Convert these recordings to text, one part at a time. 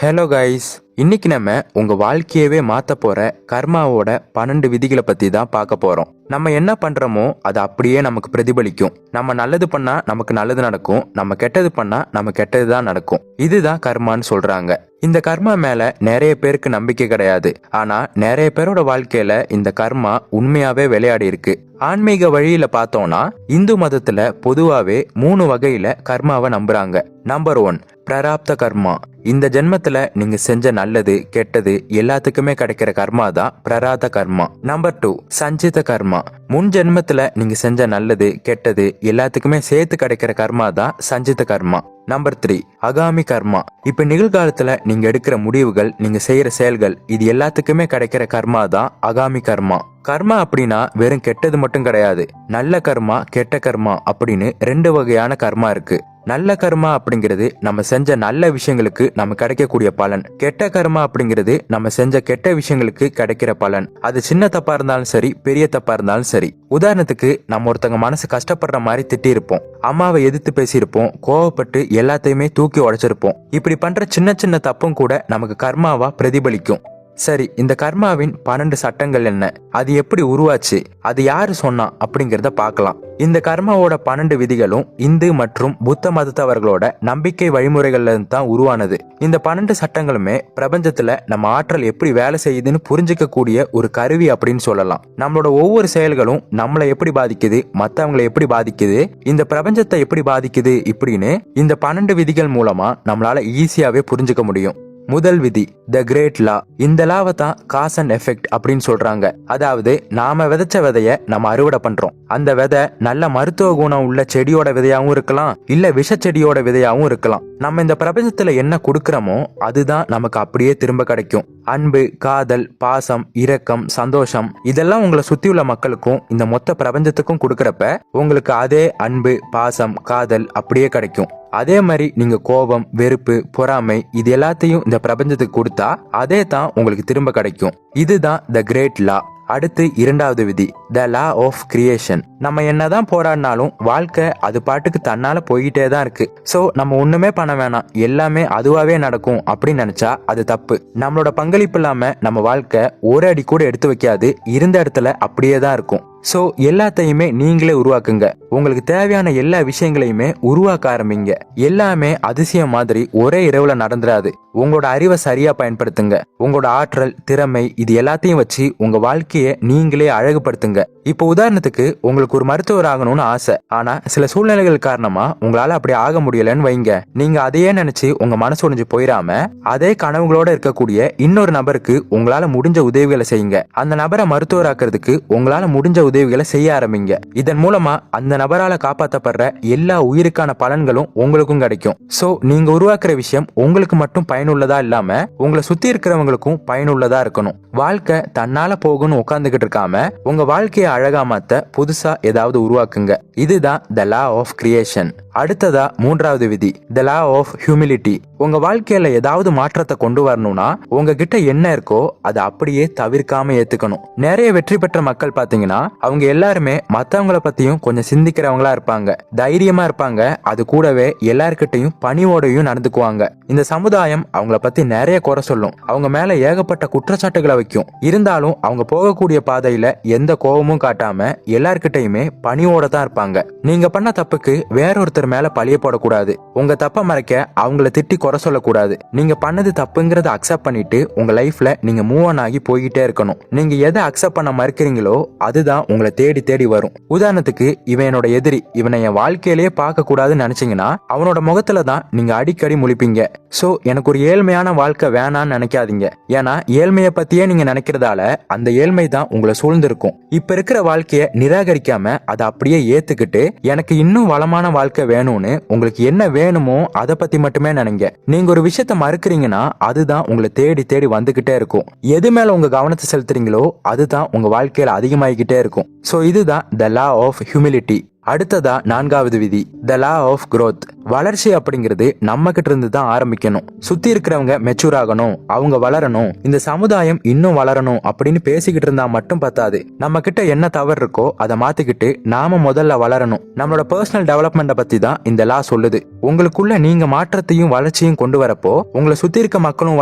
Hello guys, இன்னைக்கு நம்ம உங்க வாழ்க்கையவே மாத்த போற கர்மாவோட 12 விதிகளை பத்தி தான் பார்க்க போறோம். நம்ம என்ன பண்றோமோ அது அப்படியே நமக்கு பிரதிபலிக்கும். நம்ம நல்லது பண்ணா நமக்கு நல்லது நடக்கும், நம்ம கெட்டது பண்ணா நம்ம கெட்டது தான் நடக்கும். இதுதான் கர்மான்னு சொல்றாங்க. இந்த கர்மா மேல நிறைய பேருக்கு நம்பிக்கை கிடையாது. ஆனா நிறைய பேரோட வாழ்க்கையில இந்த கர்மா உண்மையாவே விளையாடி இருக்கு. ஆன்மீக வழியில பார்த்தோம்னா இந்து மதத்துல பொதுவாவே 3 வகையில கர்மாவை நம்புறாங்க. நம்பர் 1, பிராரப்த கர்மா. இந்த ஜென்மத்துல நீங்க செஞ்ச நல்லது கெட்டது எல்லாத்துக்குமே கிடைக்கிற கர்மா தான் பிராரப்த கர்மா. நம்பர் 2, சஞ்சித கர்மா. முன் ஜென்மத்துல நீங்க செஞ்ச நல்லது கெட்டது எல்லாத்துக்குமே சேர்த்து கிடைக்கிற கர்மா தான் சஞ்சித கர்மா. நம்பர் 3, அகாமி கர்மா. இப்ப நிகழ்காலத்துல நீங்க எடுக்கிற முடிவுகள், நீங்க செய்யற செயல்கள், இது எல்லாத்துக்குமே கிடைக்கிற கர்மா தான் அகாமி கர்மா. கர்மா அப்படின்னா வெறும் கெட்டது மட்டும் கிடையாது. நல்ல கர்மா கெட்ட கர்மா அப்படின்னு 2 வகையான கர்மா இருக்கு. நல்ல கர்மா அப்படிங்கிறது நம்ம செஞ்ச நல்ல விஷயங்களுக்கு நம்ம கிடைக்கக்கூடிய பலன். கெட்ட கர்மா அப்படிங்கிறது நம்ம செஞ்ச கெட்ட விஷயங்களுக்கு கிடைக்கிற பலன். அது சின்ன தப்பா இருந்தாலும் சரி, பெரிய தப்பா இருந்தாலும் சரி. உதாரணத்துக்கு, நம்ம ஒருத்தங்க மனசு கஷ்டப்படுற மாதிரி திட்டிருப்போம், அம்மாவை எதிர்த்து பேசியிருப்போம், கோவப்பட்டு எல்லாத்தையுமே தூக்கி உடைச்சிருப்போம். இப்படி பண்ற சின்ன சின்ன தப்பும் கூட நமக்கு கர்மாவா பிரதிபலிக்கும். சரி, இந்த கர்மாவின் 12 சட்டங்கள் என்ன, அது எப்படி உருவாச்சு, அது யாரு சொன்னா அப்படிங்கறத பார்க்கலாம். இந்த கர்மாவோட 12 விதிகளும் இந்து மற்றும் புத்த மதத்தவர்களோட நம்பிக்கை வழிமுறைகள்ல தான் உருவானது. இந்த 12 சட்டங்களுமே பிரபஞ்சத்துல நம்ம ஆற்றல் எப்படி வேலை செய்யுதுன்னு புரிஞ்சுக்க கூடிய ஒரு கருவி அப்படின்னு சொல்லலாம். நம்மளோட ஒவ்வொரு செயல்களும் நம்மளை எப்படி பாதிக்குது, மத்தவங்களை எப்படி பாதிக்குது, இந்த பிரபஞ்சத்தை எப்படி பாதிக்குது இப்படின்னு இந்த 12 விதிகள் மூலமா நம்மளால ஈஸியாவே புரிஞ்சுக்க முடியும். முதல் விதி, த கிரேட் லா. இந்த லாவை தான் காஸ் அண்ட் எஃபெக்ட் அப்படின்னு சொல்றாங்க. அதாவது நாம விதைச்ச விதைய நம்ம அறுவடை பண்றோம். அந்த விதை நல்ல மருத்துவ குணம் உள்ள செடியோட விதையாவும் இருக்கலாம், இல்ல விஷ செடியோட விதையாவும் இருக்கலாம். நம்ம இந்த பிரபஞ்சத்துல என்ன கொடுக்கறோமோ அதுதான் நமக்கு அப்படியே திரும்ப கிடைக்கும். அன்பு, காதல், பாசம், இரக்கம், சந்தோஷம், இதெல்லாம் உங்களை சுத்தியுள்ள மக்களுக்கும் இந்த மொத்த பிரபஞ்சத்துக்கும் கொடுக்கறப்ப உங்களுக்கு அதே அன்பு, பாசம், காதல் அப்படியே கிடைக்கும். அதே மாதிரி நீங்க கோபம், வெறுப்பு, பொறாமை, இது எல்லாத்தையும் இந்த பிரபஞ்சத்துக்கு கொடுத்தா அதே தான் உங்களுக்கு திரும்ப கிடைக்கும். இதுதான் த கிரேட் லா. அடுத்து இரண்டாவது விதி, த லா ஆஃப் கிரியேஷன். நம்ம என்னதான் போராடினாலும் வாழ்க்கை அது பாட்டுக்கு தன்னால போயிட்டே தான் இருக்கு. சோ நம்ம ஒண்ணுமே பண்ண வேணாம், எல்லாமே அதுவாவே நடக்கும் அப்படின்னு நினைச்சா அது தப்பு. நம்மளோட பங்களிப்பு இல்லாம நம்ம வாழ்க்கை ஒரு அடி கூட எடுத்து வைக்காது, இருந்த இடத்துல அப்படியே தான் இருக்கும். சோ எல்லாத்தையுமே நீங்களே உருவாக்குங்க. உங்களுக்கு தேவையான எல்லா விஷயங்களையுமே உருவாக்க ஆரம்பிங்க. எல்லாமே அதிசயம் மாதிரி ஒரே இரவுல நடந்துராது. உங்களோட அறிவை சரியா பயன்படுத்துங்க. உங்களோட ஆற்றல், திறமை, இது எல்லாத்தையும் வச்சு உங்க வாழ்க்கைய நீங்களே அழகுபடுத்துங்க. இப்போ உதாரணத்துக்கு, உங்களுக்கு ஒரு மருத்துவர் ஆகணும்னு ஆசை. ஆனா சில சூழ்நிலைகள் காரணமா உங்களால அப்படி ஆக முடியலன்னு வைங்க. நீங்க அதையே நினைச்சு உங்க மனசு உடைஞ்சு போயிடாம அதே கனவுகளோட இருக்கக்கூடிய இன்னொரு நபருக்கு உங்களால முடிஞ்ச உதவிகளை செய்யுங்க. அந்த நபரை மருத்துவராக்குறதுக்கு உங்களால முடிஞ்ச உதவிகளை செய்ய ஆரம்பிங்க. இதன் மூலமா அந்த நபரால காப்பாற்றப்படுற எல்லா உயிருக்கான பலன்களும் உங்களுக்கும் கிடைக்கும். சோ நீங்க உருவாக்குற விஷயம் உங்களுக்கு மட்டும் பயனுள்ளதா இல்லாம உங்களை சுத்தி இருக்கிறவங்களுக்கும் பயனுள்ளதா இருக்கணும். வாழ்க்கை தன்னால போகும்னு உட்கார்ந்துகிட்டு இருக்காம உங்க வாழ்க்கையை அழகா மாத்த புதுசா ஏதாவது உருவாக்குங்க. இதுதான் த லா ஆஃப் கிரியேஷன். அடுத்ததா மூன்றாவது விதி, த லா ஆஃப் ஹியூமிலிட்டி. உங்க வாழ்க்கையில ஏதாவது மாற்றத்தை கொண்டு வரணும்னா உங்ககிட்ட என்ன இருக்கோ அதை அப்படியே தவிர்க்காம ஏத்துக்கணும். நிறைய வெற்றி பெற்ற மக்கள் பாத்தீங்கன்னா அவங்க எல்லாருமே மத்தவங்கள பத்தியும் கொஞ்சம் சிந்திக்கிறவங்களா இருப்பாங்க, தைரியமா இருப்பாங்க. அது கூடவே எல்லார்கிட்டையும் பணிவோடையும் நடந்துக்குவாங்க. இந்த சமுதாயம் அவங்கள பத்தி நிறைய குறை சொல்லும், அவங்க மேல ஏகப்பட்ட குற்றச்சாட்டுகளை வைக்கும். இருந்தாலும் அவங்க போகக்கூடிய பாதையில எந்த கோபமும் காட்டாம எல்லார்கிட்டையுமே பணிவோட தான் இருப்பாங்க. நீங்க பண்ண தப்புக்கு வேறொருத்தர் மேல பழிய போடக்கூடாது. உங்க தப்ப மறைக்க அவங்கள திட்டி குறை சொல்லக்கூடாது. நீங்க பண்ணது தப்புங்கிறத அக்செப்ட் பண்ணிட்டு உங்க லைஃப்ல நீங்க மூவ் ஆன் ஆகி போய்கிட்டே இருக்கணும். நீங்க எதை அக்செப்ட் பண்ண மறுக்கிறீங்களோ அதுதான் உங்களை தேடி தேடி வரும். உதாரணத்துக்கு, இவன் என்னோட எதிரி, இவனை என் வாழ்க்கையிலேயே பார்க்க கூடாதுன்னு நினைச்சீங்கன்னா அவனோட முகத்துல தான் நீங்க அடிக்கடி முழிப்பீங்க. சோ எனக்கு ஒரு ஏழ்மையான வாழ்க்கை வேணான்னு நினைக்காதீங்க. ஏன்னா ஏழ்மையை பத்தியே நீங்க நினைக்கிறதால அந்த ஏழ்மை தான் உங்களை சூழ்ந்திருக்கும். இப்ப இருக்கிற வாழ்க்கைய நிராகரிக்காம அதை அப்படியே ஏத்துக்கிட்டு எனக்கு இன்னும் வளமான வாழ்க்கை வேணும்னு உங்களுக்கு என்ன வேணுமோ அதை பத்தி மட்டுமே நினைங்க. நீங்க ஒரு விஷயத்த மறுக்கிறீங்கன்னா அதுதான் உங்களை தேடி தேடி வந்துகிட்டே இருக்கும். எது மேல உங்க கவனத்தை செலுத்துறீங்களோ அதுதான் உங்க வாழ்க்கையில அதிகமாகிக்கிட்டே இருக்கும். சோ இதுதான் த லா ஆஃப் ஹியூமிலிட்டி. அடுத்ததா 4வது விதி த லா ஆஃப் growth. வளர்ச்சி அப்படிங்கிறது நம்ம கிட்ட இருந்து தான் ஆரம்பிக்கணும். சுத்தி இருக்கிறவங்க மெச்சூர் ஆகணும், அவங்க வளரணும், இந்த சமுதாயம் இன்னும் வளரணும் அப்படின்னு பேசிக்கிட்டு இருந்தா மட்டும் பத்தாது. நம்ம கிட்ட என்ன தவறு இருக்கோ அதை மாத்திக்கிட்டு நாம முதல்ல வளரணும். நம்மளோட பர்சனல் டெவலப்மெண்ட பத்தி தான் இந்த லா சொல்லுது. உங்களுக்குள்ள நீங்க மாற்றத்தையும் வளர்ச்சியும் கொண்டு வரப்போ உங்களை சுத்தி இருக்க மக்களும்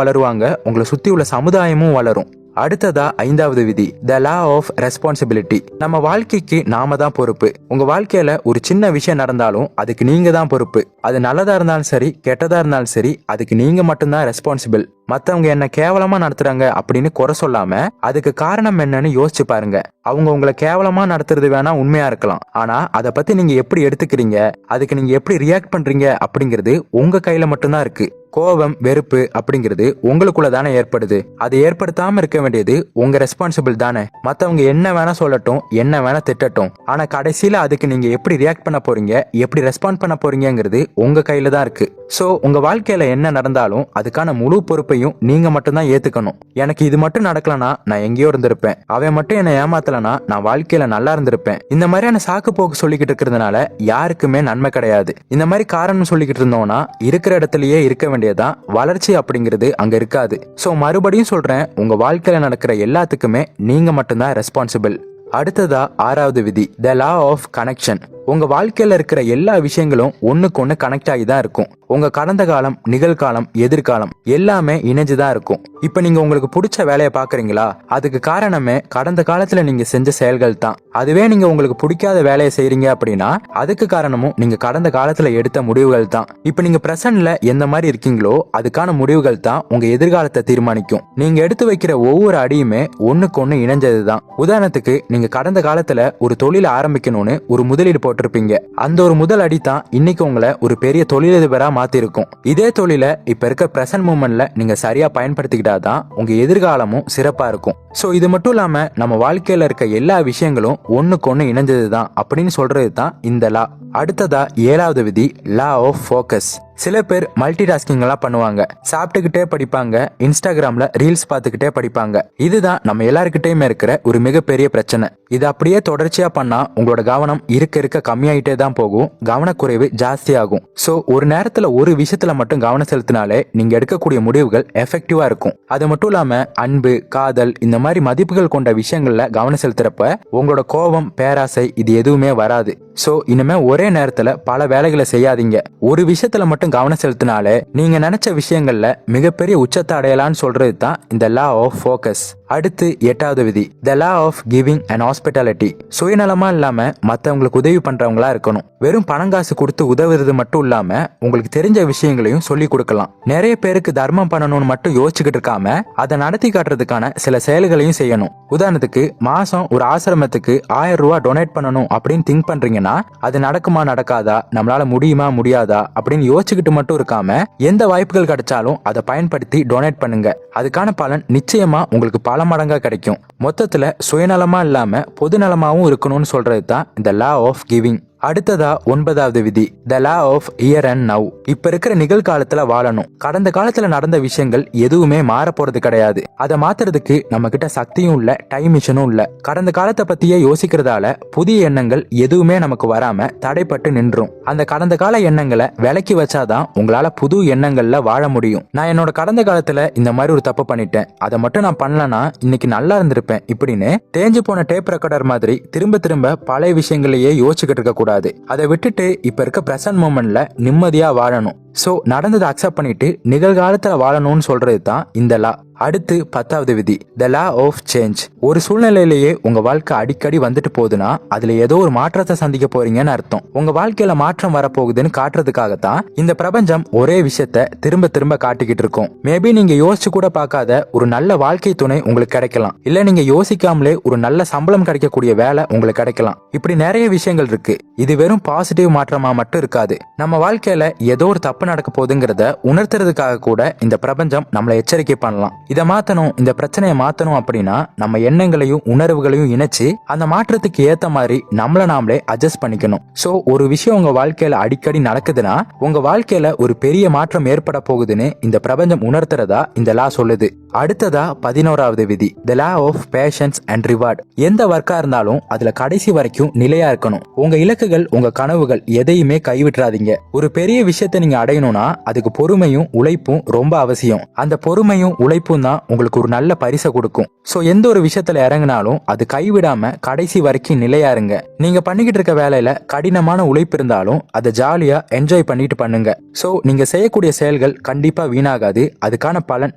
வளருவாங்க, உங்களை சுத்தி உள்ள சமுதாயமும் வளரும். அடுத்ததா 5வது விதி த லா ஆஃப் ரெஸ்பான்சிபிலிட்டி. நம்ம வாழ்க்கைக்கு நாம தான் பொறுப்பு. உங்க வாழ்க்கையில ஒரு சின்ன விஷயம் நடந்தாலும் அதுக்கு நீங்க தான் பொறுப்பு. அது நல்லதா இருந்தாலும் சரி, கெட்டதா இருந்தாலும் சரி, அதுக்கு நீங்க மட்டும்தான் ரெஸ்பான்சிபிள். மத்தவங்க என்ன கேவலமா நடத்துறாங்க அப்படின்னு குறை சொல்லாம அதுக்கு காரணம் என்னன்னு யோசிச்சு பாருங்க. அவங்க உங்களை கேவலமா நடத்துறது வேணா உண்மையா இருக்கலாம், ஆனா அதை பத்தி நீங்க எப்படி எடுத்துக்கிறீங்க, அதுக்கு நீங்க எப்படி ரியாக்ட் பண்றீங்க அப்படிங்கிறது உங்க கையில மட்டும்தான் இருக்கு. கோபம், வெறுப்பு அப்படிங்கிறது உங்களுக்குள்ள தானே ஏற்படுது. அது ஏற்படுத்தாம இருக்க வேண்டியது உங்க ரெஸ்பான்சிபிள் தானே. மத்தவங்க என்ன வேணா சொல்லட்டும், என்ன வேணா திட்டட்டும், ஆனா கடைசியில அதுக்கு நீங்க எப்படி ரியாக்ட் பண்ண போறீங்க, எப்படி ரெஸ்பாண்ட் பண்ண போறீங்கிறது உங்க கையில தான் இருக்கு. சோ உங்க வாழ்க்கையில என்ன நடந்தாலும் அதுக்கான முழு பொறுப்பையும் நீங்க மட்டும்தான் ஏத்துக்கணும். எனக்கு இது மட்டும் நடக்கலனா நான் எங்கேயோ இருந்திருப்பேன், அவன் மட்டும் என்ன ஏமாத்தலனா நான் வாழ்க்கையில நல்லா இருந்திருப்பேன், இந்த மாதிரியான சாக்கு போக்கு சொல்லிக்கிட்டு இருக்கிறதுனால யாருக்குமே நன்மை கிடையாது. இந்த மாதிரி காரணம் சொல்லிக்கிட்டு இருந்தோம்னா இருக்கிற இடத்துலயே இருக்க வேண்டியதான், வளர்ச்சி அப்படிங்கிறது அங்க இருக்காது. சோ மறுபடியும் சொல்றேன், உங்க வாழ்க்கையில நடக்கிற எல்லாத்துக்குமே நீங்க மட்டும்தான் ரெஸ்பான்சிபிள். அடுத்ததா 6வது விதி த லா ஆஃப் கனெக்ஷன். உங்க வாழ்க்கையில இருக்கிற எல்லா விஷயங்களும் ஒண்ணுக்கு ஒண்ணு கனெக்ட் ஆகி தான் இருக்கும். உங்க கடந்த காலம், நிகழ்காலம், எதிர்காலம் எல்லாமே இணைஞ்சுதான் இருக்கும். இப்ப நீங்க உங்களுக்கு பிடிச்ச வேலையை பாக்குறீங்களா, அதுக்கு காரணமே கடந்த காலத்துல நீங்க செஞ்ச செயல்கள் தான். அதுவே நீங்க உங்களுக்கு பிடிக்காத வேலையை செய்றீங்க அப்படின்னா அதுக்கு காரணமும் நீங்க கடந்த காலத்துல எடுத்த முடிவுகள் தான். இப்ப நீங்க பிரசன்ட்ல எந்த மாதிரி இருக்கீங்களோ அதுக்கான முடிவுகள் தான் உங்க எதிர்காலத்தை தீர்மானிக்கும். நீங்க எடுத்து வைக்கிற ஒவ்வொரு அடியுமே ஒண்ணுக்கு ஒண்ணு இணைஞ்சதுதான். உதாரணத்துக்கு நீங்க கடந்த காலத்துல ஒரு தொழிலை ஆரம்பிக்கணும்னு ஒரு முதலீடு போட்டிருப்பீங்க. அந்த ஒரு முதல் அடி தான் இன்னைக்கு உங்களை ஒரு பெரிய தொழிலதிபரா மாத்திருக்கும். இதே தொழிலை இப்ப இருக்க பிரசன்ட் மூமெண்ட்ல நீங்க சரியா பயன்படுத்திக்கிட்டாதான் உங்க எதிர்காலமும் சிறப்பா இருக்கும். சோ இது மட்டும் இல்லாம நம்ம வாழ்க்கையில இருக்க எல்லா விஷயங்களும் ஒண்ணுக்கு ஒண்ணு இணைஞ்சதுதான் அப்படின்னு சொல்றது தான் இந்த லா. அடுத்ததா 7வது விதி லா ஆஃப் ஃபோக்கஸ். சில பேர் மல்டி டாஸ்கிங் எல்லாம் பண்ணுவாங்க. சாப்பிட்டுக்கிட்டே படிப்பாங்க, இன்ஸ்டாகிராம்ல ரீல்ஸ் பார்த்துக்கிட்டே படிப்பாங்க. இதுதான் நம்ம எல்லாருக்கிட்டையுமே இருக்கிற ஒரு மிகப்பெரிய பிரச்சனை. இது அப்படியே தொடர்ச்சியா பண்ணா உங்களோட கவனம் இருக்க கம்மியாயிட்டே தான் போகும், கவனக்குறைவு ஜாஸ்தியாகும். சோ ஒரு நேரத்துல ஒரு விஷயத்துல மட்டும் கவனம் செலுத்தினாலே நீங்க எடுக்கக்கூடிய முடிவுகள் எஃபெக்டிவா இருக்கும். அது மட்டும் இல்லாம அன்பு, காதல் இந்த மாதிரி மதிப்புகள் கொண்ட விஷயங்கள்ல கவனம் செலுத்துறப்ப உங்களோட கோபம், பேராசை இது எதுவுமே வராது. சோ இனிமே ஒரே நேரத்துல பல வேலைகளை செய்யாதீங்க. ஒரு விஷயத்துல மட்டும் கவனம் செலுத்தினாலே நீங்க நினைச்ச விஷயங்கள்ல மிகப்பெரிய உச்சத்தை அடையலான்னு சொல்றது தான் இந்த லா ஆஃப் ஃபோக்கஸ். அடுத்து 8வது விதி the law of giving and hospitality. சுயநலமா இல்லாம மத்தவங்களுக்கு உதவி பண்றவங்களா இருக்கணும். வெறும் பணங்காசு கொடுத்து உதவுறது மட்டும் இல்லாம உங்களுக்கு தெரிஞ்ச விஷயங்களையும் சொல்லி கொடுக்கலாம். நிறைய பேருக்கு தர்மம் பண்ணணும்னு மட்டும் யோசிச்சுக்கிட்டு இருக்காம அதை நடத்தி காட்டுறதுக்கான சில செயல்களையும் செய்யணும். உதாரணத்துக்கு மாசம் ஒரு ஆசிரமத்துக்கு 1000 ரூபாய் டொனேட் பண்ணணும் அப்படின்னு திங்க் பண்றீங்கன்னா அது நடக்குமா நடக்காதா, நம்மளால முடியுமா முடியாதா அப்படின்னு யோசிச்சுக்கிட்டு மட்டும் இருக்காம எந்த வாய்ப்புகள் கிடைச்சாலும் அதை பயன்படுத்தி டொனேட் பண்ணுங்க. அதுக்கான பலன் நிச்சயமா உங்களுக்கு பல மடங்கா கிடைக்கும். மொத்தத்துல சுயநலமா இல்லாம பொதுநலமாவும் இருக்கணும்னு சொல்றது தான் இந்த லா ஆஃப் கிவிங். அடுத்ததா 9வது விதி the law of here and now. இப்ப இருக்கிற நிகழ்காலத்துல வாழணும். கடந்த காலத்துல நடந்த விஷயங்கள் எதுவுமே மாற போறது கிடையாது. அதை மாத்துறதுக்கு நம்ம கிட்ட சக்தியும் இல்ல, டைம் மிஷனும் இல்ல. கடந்த காலத்தை பத்தியே யோசிக்கிறதால புதிய எண்ணங்கள் எதுவுமே நமக்கு வராம தடைப்பட்டு நின்றும். அந்த கடந்த கால எண்ணங்களை விலக்கி வச்சாதான் உங்களால புது எண்ணங்கள்ல வாழ முடியும். நான் என்னோட கடந்த காலத்துல இந்த மாதிரி ஒரு தப்பு பண்ணிட்டேன், அதை மட்டும் நான் பண்ணலனா இன்னைக்கு நல்லா இருந்திருப்பேன் இப்படின்னு தேஞ்சு போன டேப் ரெக்கார்டர் மாதிரி திரும்ப திரும்ப பழைய விஷயங்களையே யோசிச்சுக்கிட்டு இருக்க கூடாது. அதை விட்டுட்டு இப்ப இருக்க பிரசன்ட் மூமெண்ட்ல நிம்மதியா வாழணும். சோ நடந்ததை அக்செப்ட் பண்ணிட்டு நிகழ்காலத்துல வாழணும்னு சொல்றது தான் இந்த லா. அடுத்து 10வது விதி த லா ஆஃப் சேஞ்ச். ஒரு சூழ்நிலையிலேயே உங்க வாழ்க்கை அடிக்கடி வந்துட்டு போகுதுன்னா அதுல ஏதோ ஒரு மாற்றத்தை சந்திக்க போறீங்கன்னு அர்த்தம். உங்க வாழ்க்கையில மாற்றம் வரப்போகுதுன்னு காட்டுறதுக்காகத்தான் இந்த பிரபஞ்சம் ஒரே விஷயத்த திரும்ப திரும்ப காட்டிக்கிட்டு இருக்கும். மேபி நீங்க யோசிச்சு கூட பார்க்காத ஒரு நல்ல வாழ்க்கை துணை உங்களுக்கு கிடைக்கலாம், இல்ல நீங்க யோசிக்காமலே ஒரு நல்ல சம்பளம் கிடைக்கக்கூடிய வேலை உங்களுக்கு கிடைக்கலாம். இப்படி நிறைய விஷயங்கள் இருக்கு. இது வெறும் பாசிட்டிவ் மாற்றமா மட்டும் இருக்காது. நம்ம வாழ்க்கையில ஏதோ ஒரு தப்பு நடக்க போகுதுங்கிறத உணர்த்துறதுக்காக கூட இந்த பிரபஞ்சம் நம்மளை எச்சரிக்கை பண்ணலாம். இதை மாத்தணும், இந்த பிரச்சனையை மாத்தணும் அப்படின்னா நம்ம எண்ணங்களையும் உணர்வுகளையும் இணைச்சு அந்த மாற்றத்துக்கு ஏத்த மாதிரி நம்மள நாமளே அட்ஜஸ்ட் பண்ணிக்கணும். சோ ஒரு விஷயம் உங்க வாழ்க்கையில அடிக்கடி நடக்குதுன்னா உங்க வாழ்க்கையில ஒரு பெரிய மாற்றம் ஏற்பட போகுதுன்னு இந்த பிரபஞ்சம் உணர்த்துறதா இந்த லா சொல்லுது. அடுத்ததா 11வது விதி, the law of patience and reward. எந்த ஒர்க்கா இருந்தாலும் அதுல கடைசி வரைக்கும் நிலையா இருக்கணும். உங்க இலக்குகள், உங்க கனவுகள் எதையுமே கைவிட்டுறாதீங்க. ஒரு பெரிய விஷயத்தை நீங்க அடையணும்னா அதுக்கு பொறுமையும் உழைப்பும் ரொம்ப அவசியம். அந்த பொறுமையும் உழைப்பும் தான் உங்களுக்கு ஒரு நல்ல பரிசை கொடுக்கும். சோ எந்த ஒரு விஷயத்துல இறங்கினாலும் அது கைவிடாம கடைசி வரைக்கும் நிலையா இருங்க. நீங்க பண்ணிக்கிட்டு இருக்க வேலையில கடினமான உழைப்பு இருந்தாலும் அதை ஜாலியா என்ஜாய் பண்ணிட்டு பண்ணுங்க. சோ நீங்க செய்யக்கூடிய செயல்கள் கண்டிப்பா வீணாகாது, அதுக்கான பலன்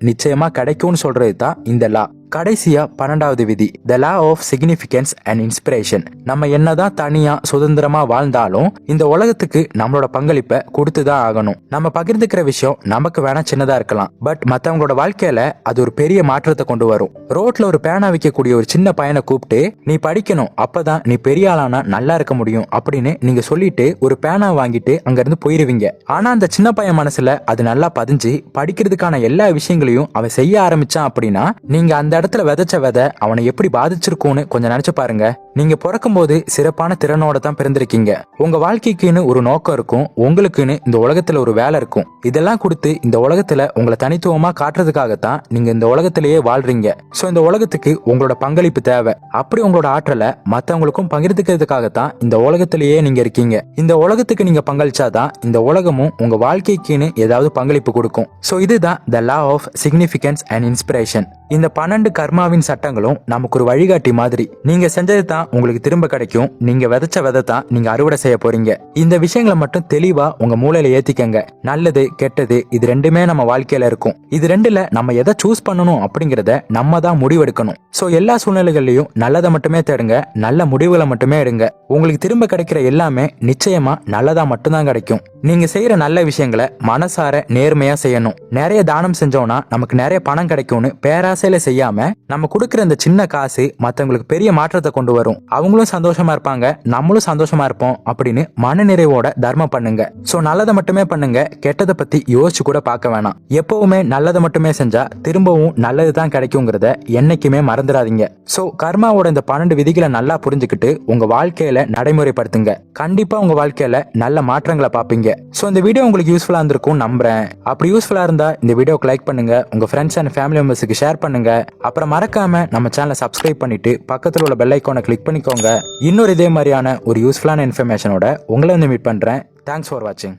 நிச்சயமா கிடைக்கும்னு சொல்றது தான் இந்த லா. கடைசியா 12வது விதி, the law of significance and inspiration. நம்ம என்னதான் தனியா சுதந்திரமா வாழ்ந்தாலும் இந்த உலகத்துக்கு நம்மளோட பங்களிப்பை கொடுத்துதான் ஆகணும். நம்ம பகிர்ந்துக்கிற விஷயம் நமக்கு வேணா சின்னதா இருக்கலாம், பட் மத்தவங்களோட வாழ்க்கையில அது ஒரு பெரிய மாற்றத்தை கொண்டு வரும். ரோட்ல ஒரு பேனா வைக்கக்கூடிய ஒரு சின்ன பையனை கூப்பிட்டு நீ படிக்கணும், அப்பதான் நீ பெரிய ஆளானா நல்லா இருக்க முடியும் அப்படின்னு நீங்க சொல்லிட்டு ஒரு பேனா வாங்கிட்டு அங்க இருந்து போயிருவீங்க. ஆனா அந்த சின்ன பையன் மனசுல அது நல்லா பதிஞ்சு படிக்கிறதுக்கான எல்லா விஷயங்களையும் அவன் செய்ய ஆரம்பிச்சான் அப்படின்னா நீங்க அந்த இடத்துல விதைச்ச விதை அவனை எப்படி பாதிச்சிருக்கும்னு கொஞ்சம் நினைச்சு பாருங்க. நீங்க பிறக்கும் போது சிறப்பான திறனோட தான் பிறந்திருக்கீங்க. உங்க வாழ்க்கைக்குன்னு ஒரு நோக்கம் இருக்கும், உங்களுக்குன்னு இந்த உலகத்துல ஒரு வேலை இருக்கும். இதெல்லாம் கொடுத்து இந்த உலகத்துல உங்களை தனித்துவமா காட்டுறதுக்காகத்தான் நீங்க இந்த உலகத்திலேயே வாழ்றீங்க. சோ இந்த உலகத்துக்கு உங்களோட பங்களிப்பு தேவை. அப்படி உங்களோட ஆற்றலை மத்தவங்களுக்கும் பகிர்ந்துக்கிறதுக்காகத்தான் இந்த உலகத்திலேயே நீங்க இருக்கீங்க. இந்த உலகத்துக்கு நீங்க பங்களிச்சாதான் இந்த உலகமும் உங்க வாழ்க்கைக்குன்னு ஏதாவது பங்களிப்பு கொடுக்கும். சோ இதுதான் the law of significance and inspiration. இந்த 12 கர்மாவின் சட்டங்களும் நமக்கு ஒரு வழிகாட்டி மாதிரி. நீங்க செஞ்சது தான் உங்களுக்கு திரும்ப கிடைக்கும், நீங்க விதைச்ச விதை தான் நீங்க அறுவடை செய்ய போறீங்க. இந்த விஷயங்களை மட்டும் தெளிவா உங்க மூளையில ஏத்திக்கங்க. நல்லது கெட்டது இது ரெண்டுமே நம்ம வாழ்க்கையில இருக்கும். இது ரெண்டுல நம்ம எதை சூஸ் பண்ணணும் அப்படிங்கறத நம்ம தான் முடிவெடுக்கணும். சோ எல்லா சூழ்நிலைகள்லயும் நல்லதை மட்டுமே தேடுங்க, நல்ல முடிவுகளை மட்டுமே எடுங்க. உங்களுக்கு திரும்ப கிடைக்கிற எல்லாமே நிச்சயமா நல்லதா மட்டும்தான் கிடைக்கும். நீங்க செய்யற நல்ல விஷயங்களை மனசார நேர்மையா செய்யணும். நிறைய தானம் செஞ்சோம்னா நமக்கு நிறைய பணம் கிடைக்கும்னு பேராசையில செய்யாம நம்ம கொடுக்கிற இந்த சின்ன காசு மத்தவங்களுக்கு பெரிய மாற்றத்தை கொண்டு வரும். அவங்களும் சந்தோஷமா இருப்பாங்க, நம்மளும் சந்தோஷமா இருப்போம் அப்படின்னு மன நிறைவோட தர்மம் பண்ணுங்க. சோ நல்லதை மட்டுமே பண்ணுங்க, கெட்டதை பத்தி யோசிச்சு கூட பார்க்க வேணாம். எப்பவுமே நல்லதை மட்டுமே செஞ்சா திரும்பவும் நல்லதுதான் கிடைக்குங்கிறத என்னைக்குமே மறந்துடாதீங்க. சோ கர்மாவோட இந்த 12 விதிகளை நல்லா புரிஞ்சுக்கிட்டு உங்க வாழ்க்கையில நடைமுறைப்படுத்துங்க. கண்டிப்பா உங்க வாழ்க்கையில நல்ல மாற்றங்களை பார்ப்பீங்க. சோ இந்த வீடியோ உங்களுக்கு யூஸ்ஃபுல்லா இருந்திருக்கும் நம்புறேன். அப்படி யூஸ்ஃபுல்லா இருந்தா இந்த வீடியோக்கு லைக் பண்ணுங்க, உங்க ஃப்ரெண்ட்ஸ் அண்ட் ஃபேமிலி மெம்பர்ஸ்க்கு ஷேர் பண்ணுங்க. அப்புறம் மறக்காம நம்ம சேனலை சப்ஸ்கிரைப் பண்ணிட்டு பக்கத்துல உள்ள பெல் ஐகானை கிளிக் பண்ணிக்கோங்க. இன்னொரு இதே மாதிரியான ஒரு யூஸ்ஃபுல்லான இன்ஃபர்மேஷனோட உங்களை வந்து மீட் பண்றேன். தேங்க்ஸ் ஃபார் வாட்சிங்.